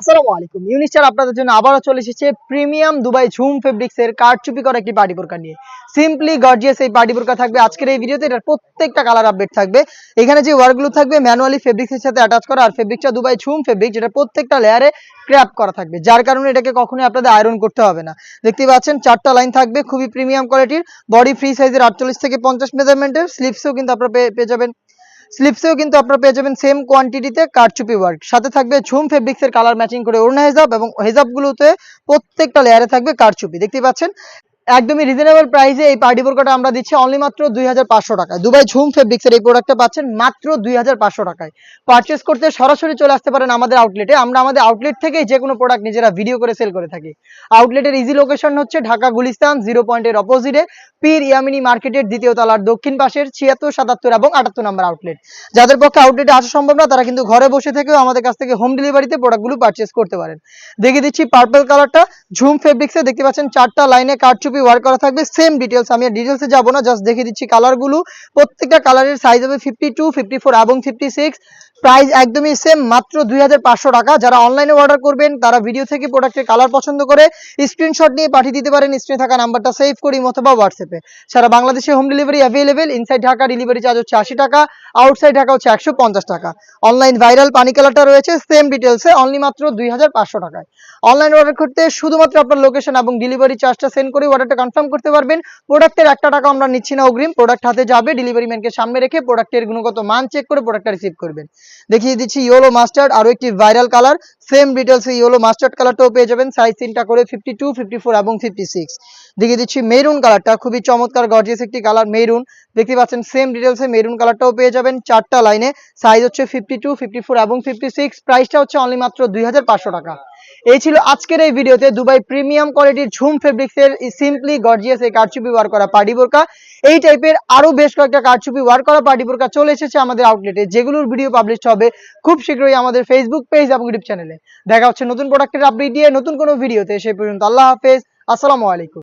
আসসালামু আলাইকুম। ইউনিস্টার আপনাদের জন্য আবারও চলে এসেছে প্রিমিয়াম দুবাই ঝুম ফেব্রিক্স এর কারচুপি করা একটি পার্টি বোরকা নিয়ে। সিম্পলি গর্জিয়াস এই পার্টি বোরকা থাকবে আজকের এই ভিডিওতে। এটার প্রত্যেকটা কালার আপডেট থাকবে। এখানে যে ওয়ার্কগুলো থাকবে ম্যানুয়ালি ফেব্রিক্স এর সাথে অ্যাটাচ করা, আর ফেব্রিকটা দুবাই ঝুম ফেব্রিক, যেটা প্রত্যেকটা লেয়ারে ক্র্যাপ করা থাকবে, যার কারণে এটাকে কখনোই আপনাদের আয়রন করতে হবে না। দেখতে পাচ্ছেন 4টা লাইন থাকবে, খুবই প্রিমিয়াম কোয়ালিটির। বডি ফ্রি সাইজের 48 থেকে 50 মেজারমেন্টের। স্লিপসেও কিন্তু আপনারা পেয়ে যাবেন সেম কোয়ান্টিটিতে কারচুপি ওয়ার্ক। সাথে থাকবে ঝুম ফেব্রিক্স এর কালার ম্যাচিং করে ওড়না হেজাব, এবং হেজাবগুলোতে প্রত্যেকটা লেয়ারে থাকবে কারচুপি। দেখতে পাচ্ছেন একদমই রিজনেবল প্রাইসে এই পার্টি বোরকাটা আমরা দিচ্ছি অনলি মাত্র 2500 টাকায়। দুবাই ঝুম ফেব্রিক্স এর এই প্রোডাক্টটা পাচ্ছেন মাত্র 2500 টাকায়। পারচেজ করতে সরাসরি চলে আসতে পারেন আমাদের আউটলেটে। আমরা আমাদের আউটলেট থেকে যে কোনো প্রোডাক্ট নিজেরা ভিডিও করে সেল করে থাকি। আউটলেটের ইজি লোকেশন হচ্ছে ঢাকা গুলিস্তান 0 পয়েন্টের অপোজিটে পীর ইয়ামিনী মার্কেটের দ্বিতীয় তলার দক্ষিণ পাশের 76, 77 এবং 78 নম্বর আউটলেট। যাদের পক্ষে আউটলেটে আসা সম্ভব না, তারা কিন্তু ঘরে বসে থেকেও আমাদের কাছ থেকে হোম ডেলিভারিতে প্রোডাক্টগুলো পারচেজ করতে পারেন। দেখিয়ে দিচ্ছি পার্পল কালারটা ঝুম ফেব্রিক্সে। দেখতে পাচ্ছেন 4টা লাইনে কারচুপি ওয়ার্ক করা থাকবে। সেম ডিটেলস, আমি ডিটেলসে যাব না, জাস্ট দেখিয়ে দিচ্ছি কালারগুলো। প্রত্যেকটা কালারের সাইজ হবে 52, 54 এবং 56। প্রাইস একদমই সেম, মাত্র 2500 টাকা। যারা অনলাইনে অর্ডার করবেন তারা ভিডিও থেকে প্রোডাক্টের কালার পছন্দ করে স্ক্রিনশট নিয়ে পাঠিয়ে দিতে পারেন স্ক্রিনে থাকা নাম্বারটা সেভ করি অথবা হোয়াটসঅ্যাপে। সারা বাংলাদেশে home delivery available. Inside Dhaka delivery charge হচ্ছে 80 টাকা, আউটসাইড ঢাকা হচ্ছে 150 টাকা। অনলাইন ভাইরাল পানি কালারটা রয়েছে সেম ডিটেলসে অনলি মাত্র 2500 টাকায়। অনলাইন অর্ডার করতে শুধুমাত্র আপনার লোকেশন এবং ডেলিভারি চার্জটা সেন্ড করে অর্ডারটা কনফার্ম করতে পারবেন। প্রোডাক্টের 1 টাকা আমরা নিচ্ছি না অগ্রিম। প্রোডাক্ট হাতে যাবে, ডেলিভারি ম্যানকে সামনে রেখে প্রোডাক্টের গুণগত মান চেক করে প্রোডাক্টটা রিসিভ করবেন। দেখিয়ে দিচ্ছি ইয়েলো মাস্টার্ড, আরো একটি ভাইরাল কালার। সেম ডিটেলসে ইয়েলো মাস্টার্ড কালারটাও পেয়ে যাবেন। সাইজ 3টা করে 52, 54 এবং 56। দেখিয়ে দিচ্ছি মেরুন কালারটা, খুবই চমৎকার গর্জিয়াস একটি কালার মেরুন। দেখতে পাচ্ছেন সেম ডিটেলসে মেরুন কালারটাও পেয়ে যাবেন। 4টা লাইনে সাইজ হচ্ছে 52, 54 এবং 56। প্রাইসটা হচ্ছে অনলি মাত্র 2500 টাকা। এই ছিল আজকের এই ভিডিওতে দুবাই প্রিমিয়াম কোয়ালিটির ঝুম ফেব্রিক্স এর সিম্পলি গর্জিয়াস এই কারচুপি ওয়ার করা পার্টি বোরকা। এই টাইপের আরো বেশ কয়েকটা কারচুপি ওয়ার করা পার্টি বোরকা চলে এসেছে আমাদের আউটলেটে, যেগুলোর ভিডিও পাবলিশ হবে খুব শীঘ্রই আমাদের ফেসবুক পেজ এবং ইউটিউব চ্যানেলে। দেখা হচ্ছে নতুন প্রোডাক্টের আপডেট দিয়ে নতুন কোনো ভিডিওতে। সেই পর্যন্ত আল্লাহ হাফেজ, আসসালামু আলাইকুম।